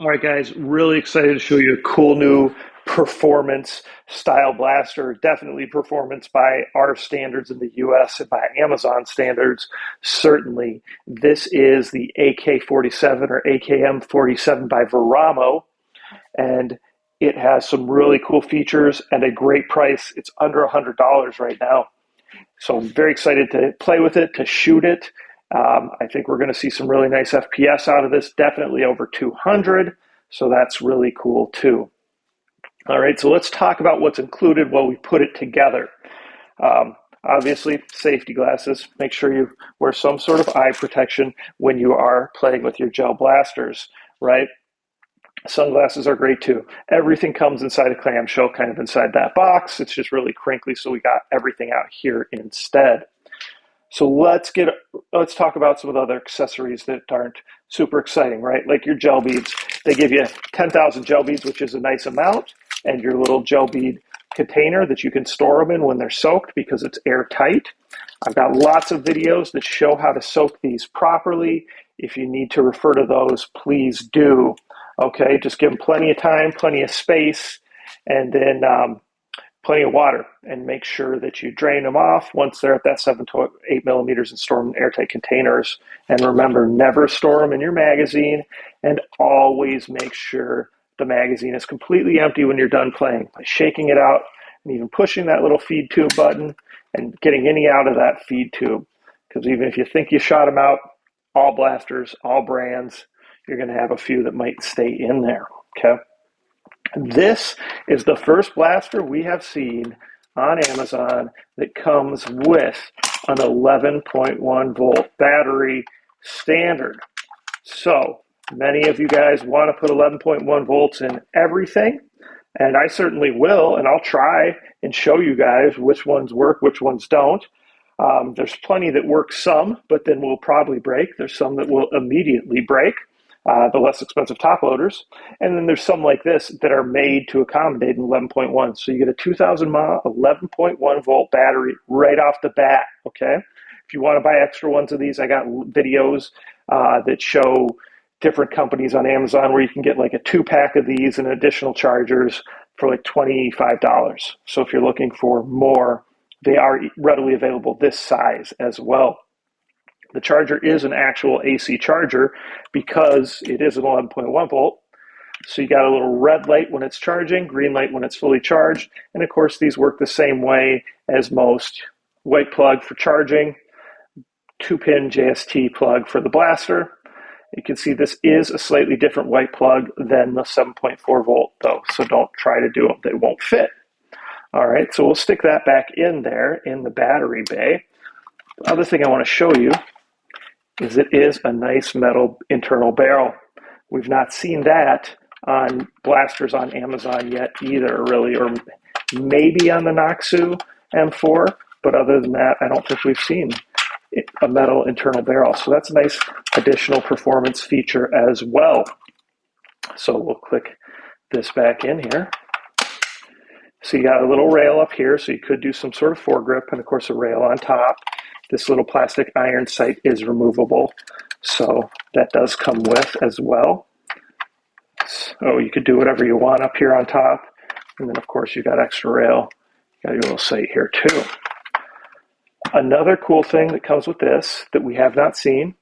All right, guys, really excited to show you a cool new performance style blaster. Definitely performance by our standards in the US and by Amazon standards, certainly. This is the AK47 or AKM47 by VIROMO, and it has some really cool features and a great price. It's under $100 right now. So I'm very excited to play with it, to shoot it. I think we're going to see some really nice FPS out of this, definitely over 200. So that's really cool too. All right, so let's talk about what's included while we put it together. Obviously, safety glasses. Make sure you wear some sort of eye protection when you are playing with your gel blasters, right? Sunglasses are great too. Everything comes inside a clamshell, kind of inside that box. It's just really crinkly, so we got everything out here instead. So let's talk about some of the other accessories that aren't super exciting, right? Like your gel beads. They give you 10,000 gel beads, which is a nice amount, and your little gel bead container that you can store them in when they're soaked because it's airtight. I've got lots of videos that show how to soak these properly. If you need to refer to those, please do. Okay, just give them plenty of time, plenty of space, and then plenty of water, and make sure that you drain them off once they're at that 7 to 8 millimeters and store them in airtight containers. And remember, never store them in your magazine, and always make sure the magazine is completely empty when you're done playing by shaking it out and even pushing that little feed tube button and getting any out of that feed tube. Because even if you think you shot them out, all blasters, all brands, you're going to have a few that might stay in there, okay? This is the first blaster we have seen on Amazon that comes with an 11.1 volt battery standard. So many of you guys want to put 11.1 volts in everything, and I certainly will, and I'll try and show you guys which ones work, which ones don't. There's plenty that work some, but then will probably break. There's some that will immediately break. The less expensive top loaders. And then there's some like this that are made to accommodate an 11.1. So you get a 2000 mAh 11.1 volt battery right off the bat, okay? If you want to buy extra ones of these, I got videos that show different companies on Amazon where you can get like a 2-pack of these and additional chargers for like $25. So if you're looking for more, they are readily available this size as well. The charger is an actual AC charger because it is an 11.1 volt. So you got a little red light when it's charging, green light when it's fully charged. And of course, these work the same way as most. White plug for charging, 2-pin JST plug for the blaster. You can see this is a slightly different white plug than the 7.4 volt though. So don't try to do them, they won't fit. All right, so we'll stick that back in there in the battery bay. The other thing I want to show you is it is a nice metal internal barrel. We've not seen that on blasters on Amazon yet either, really, or maybe on the Noxu M4, but other than that, I don't think we've seen a metal internal barrel. So that's a nice additional performance feature as well. So we'll click this back in here. So you got a little rail up here, so you could do some sort of foregrip, and of course a rail on top. This little plastic iron sight is removable, so that does come with as well. So you could do whatever you want up here on top, and then of course you got extra rail. You got your little sight here too. Another cool thing that comes with this that we have not seen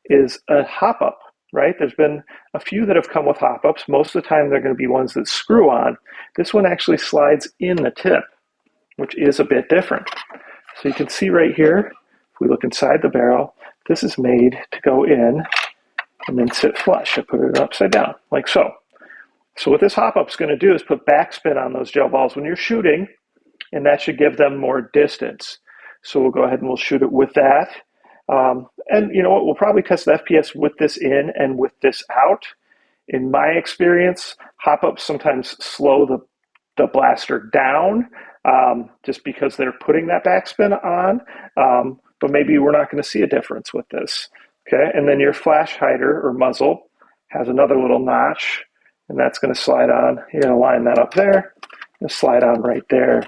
is a hop-up, right? There's been a few that have come with hop-ups. Most of the time they're going to be ones that screw on. This one actually slides in the tip, which is a bit different. So you can see right here, if we look inside the barrel, this is made to go in and then sit flush. I put it upside down, like so. So what this hop-up is going to do is put backspin on those gel balls when you're shooting, and that should give them more distance. So we'll go ahead and we'll shoot it with that. And you know what, we'll probably test the FPS with this in and with this out. In my experience, hop-ups sometimes slow the blaster down just because they're putting that backspin on. But maybe we're not going to see a difference with this. Okay, and then your flash hider or muzzle has another little notch, and that's going to slide on. You're going to line that up there, and slide on right there.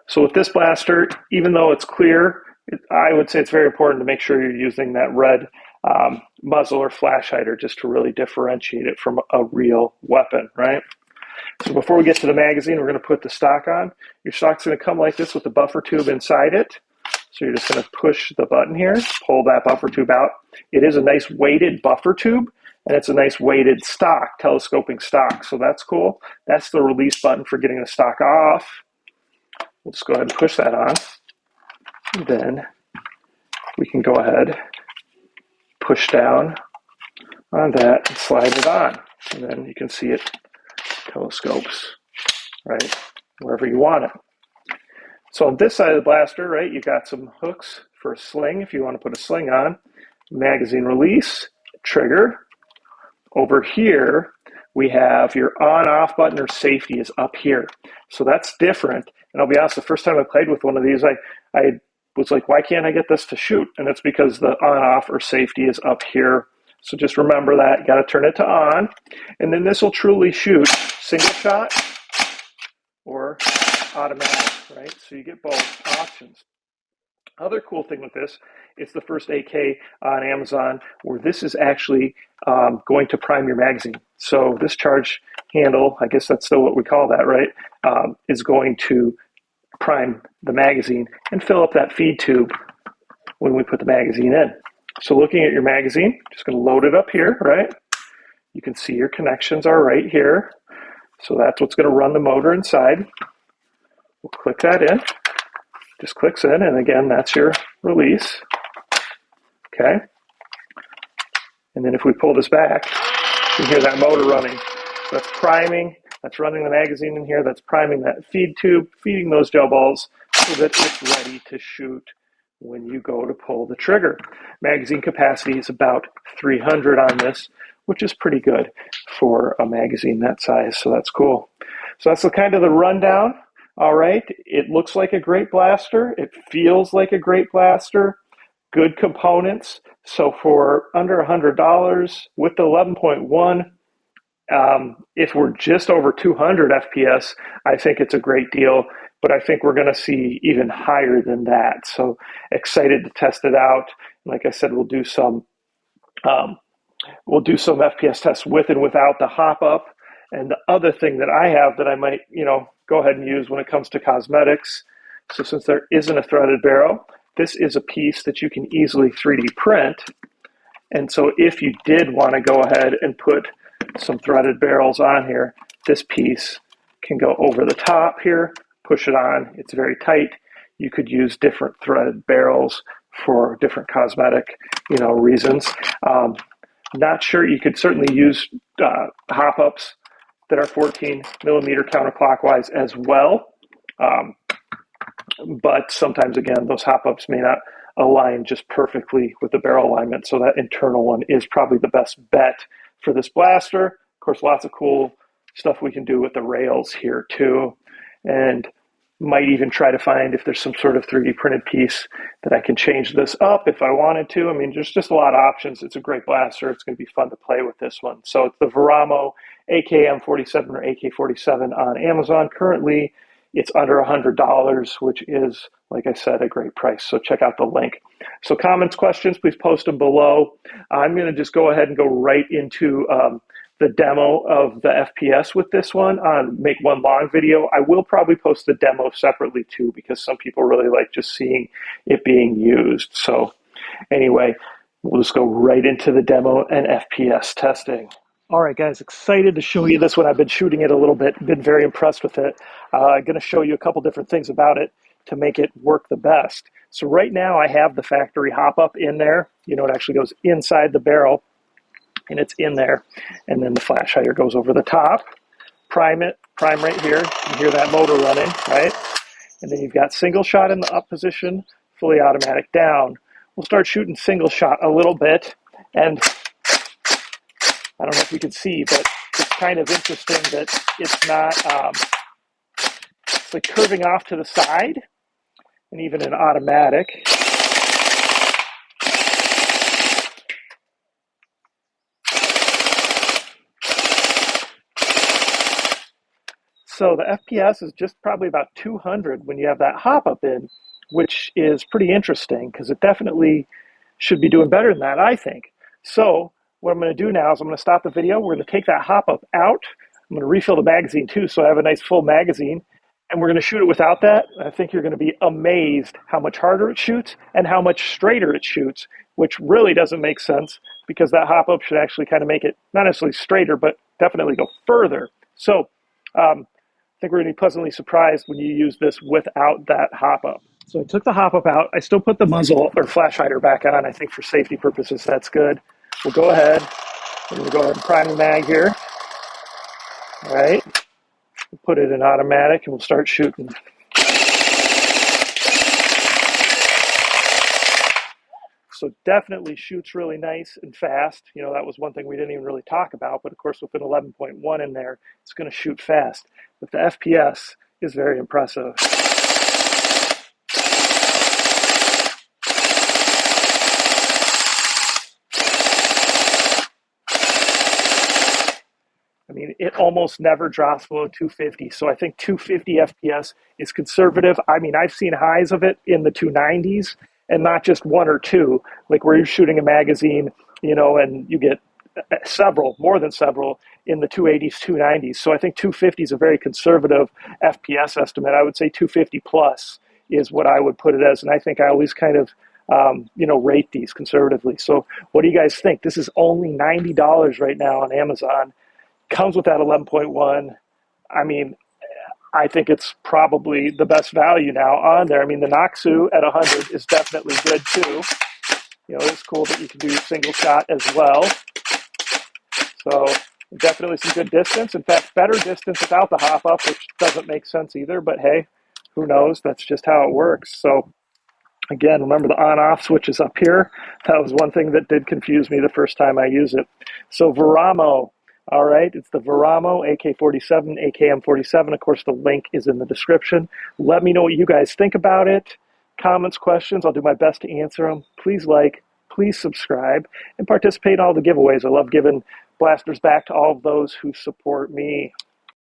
So with this blaster, even though it's clear, I would say it's very important to make sure you're using that red muzzle or flash hider, just to really differentiate it from a real weapon, right? So before we get to the magazine, we're going to put the stock on. Your stock's going to come like this with the buffer tube inside it. So you're just going to push the button here, pull that buffer tube out. It is a nice weighted buffer tube, and it's a nice weighted stock, telescoping stock. So that's cool. That's the release button for getting the stock off. We'll just go ahead and push that on. And then we can go ahead, push down on that and slide it on. And then you can see it telescopes, right, wherever you want it. So on this side of the blaster, right, you got some hooks for a sling if you want to put a sling on, magazine release, trigger. Over here, we have your on-off button or safety is up here. So that's different. And I'll be honest, the first time I played with one of these, I was like, why can't I get this to shoot? And it's because the on-off or safety is up here. So just remember that. You got to turn it to on. And then this will truly shoot single shot or automatic, right? So you get both options. Other cool thing with this, it's the first AK on Amazon where this is actually going to prime your magazine. So this charge handle, I guess that's still what we call that, right, is going to prime the magazine and fill up that feed tube when we put the magazine in. So looking at your magazine, just going to load it up here, right? You can see your connections are right here. So that's what's going to run the motor inside. We'll click that in. Just clicks in, and again, that's your release. Okay. And then if we pull this back, you hear that motor running. So that's priming. That's running the magazine in here. That's priming that feed tube, feeding those gel balls so that it's ready to shoot when you go to pull the trigger. Magazine capacity is about 300 on this, which is pretty good for a magazine that size. So that's cool. So that's the kind of the rundown. All right. It looks like a great blaster. It feels like a great blaster. Good components. So for under $100 with the 11.1, if we're just over 200 FPS, I think it's a great deal, but I think we're going to see even higher than that. So excited to test it out. Like I said, we'll do some FPS tests with and without the hop up. And the other thing that I have that I might, go ahead and use when it comes to cosmetics. So since there isn't a threaded barrel, this is a piece that you can easily 3D print. And so if you did want to go ahead and put some threaded barrels on here, this piece can go over the top here, push it on. It's very tight. You could use different threaded barrels for different cosmetic, reasons. Not sure. You could certainly use hop-ups that are 14 millimeter counterclockwise as well. But sometimes, again, those hop-ups may not align just perfectly with the barrel alignment. So that internal one is probably the best bet for this blaster. Of course, lots of cool stuff we can do with the rails here too. And might even try to find if there's some sort of 3D printed piece that I can change this up if I wanted to. I mean, there's just a lot of options. It's a great blaster. It's going to be fun to play with this one. So it's the VIROMO AKM47 or AK47 on Amazon. Currently, it's under $100, which is, like I said, a great price. So check out the link. So comments, questions, please post them below. I'm going to just go ahead and go right into the demo of the FPS with this one on Make One Long video. I will probably post the demo separately too, because some people really like just seeing it being used. So anyway, we'll just go right into the demo and FPS testing. All right, guys, excited to show you this one. I've been shooting it a little bit, been very impressed with it. I'm going to show you a couple different things about it to make it work the best. So right now I have the factory hop-up in there. It actually goes inside the barrel, and it's in there. And then the flash hider goes over the top. Prime right here. You hear that motor running, right? And then you've got single shot in the up position, fully automatic down. We'll start shooting single shot a little bit, and I don't know if you can see, but it's kind of interesting that it's not, it's like curving off to the side, and even in automatic. So the FPS is just probably about 200 when you have that hop up in, which is pretty interesting because it definitely should be doing better than that, I think. So what I'm going to do now is I'm going to stop the video. We're going to take that hop-up out. I'm going to refill the magazine too, so I have a nice full magazine. And we're going to shoot it without that. I think you're going to be amazed how much harder it shoots and how much straighter it shoots, which really doesn't make sense because that hop-up should actually kind of make it not necessarily straighter, but definitely go further. So I think we're going to be pleasantly surprised when you use this without that hop-up. So I took the hop-up out. I still put the muzzle or flash hider back on. I think for safety purposes, that's good. We'll go ahead. We're going to go ahead and prime the mag here. All right. We'll put it in automatic and we'll start shooting. So definitely shoots really nice and fast. You know, that was one thing we didn't even really talk about, but of course with an 11.1 in there, it's going to shoot fast. But the FPS is very impressive. I mean, it almost never drops below 250. So I think 250 FPS is conservative. I mean, I've seen highs of it in the 290s and not just one or two, like where you're shooting a magazine, you know, and you get several, more than several in the 280s, 290s. So I think 250 is a very conservative FPS estimate. I would say 250 plus is what I would put it as. And I think I always kind of, you know, rate these conservatively. So what do you guys think? This is only $90 right now on Amazon. Comes with that 11.1. I mean, I think it's probably the best value now on there. I mean, the Noxu at 100 is definitely good too. You know, it's cool that you can do single shot as well. So definitely some good distance. In fact, better distance without the hop up, which doesn't make sense either. But hey, who knows? That's just how it works. So again, remember the on-off switch is up here. That was one thing that did confuse me the first time I used it. So VIROMO. All right, it's the VIROMO AK47, AKM47. Of course, the link is in the description. Let me know what you guys think about it. Comments, questions, I'll do my best to answer them. Please like, please subscribe, and participate in all the giveaways. I love giving blasters back to all of those who support me.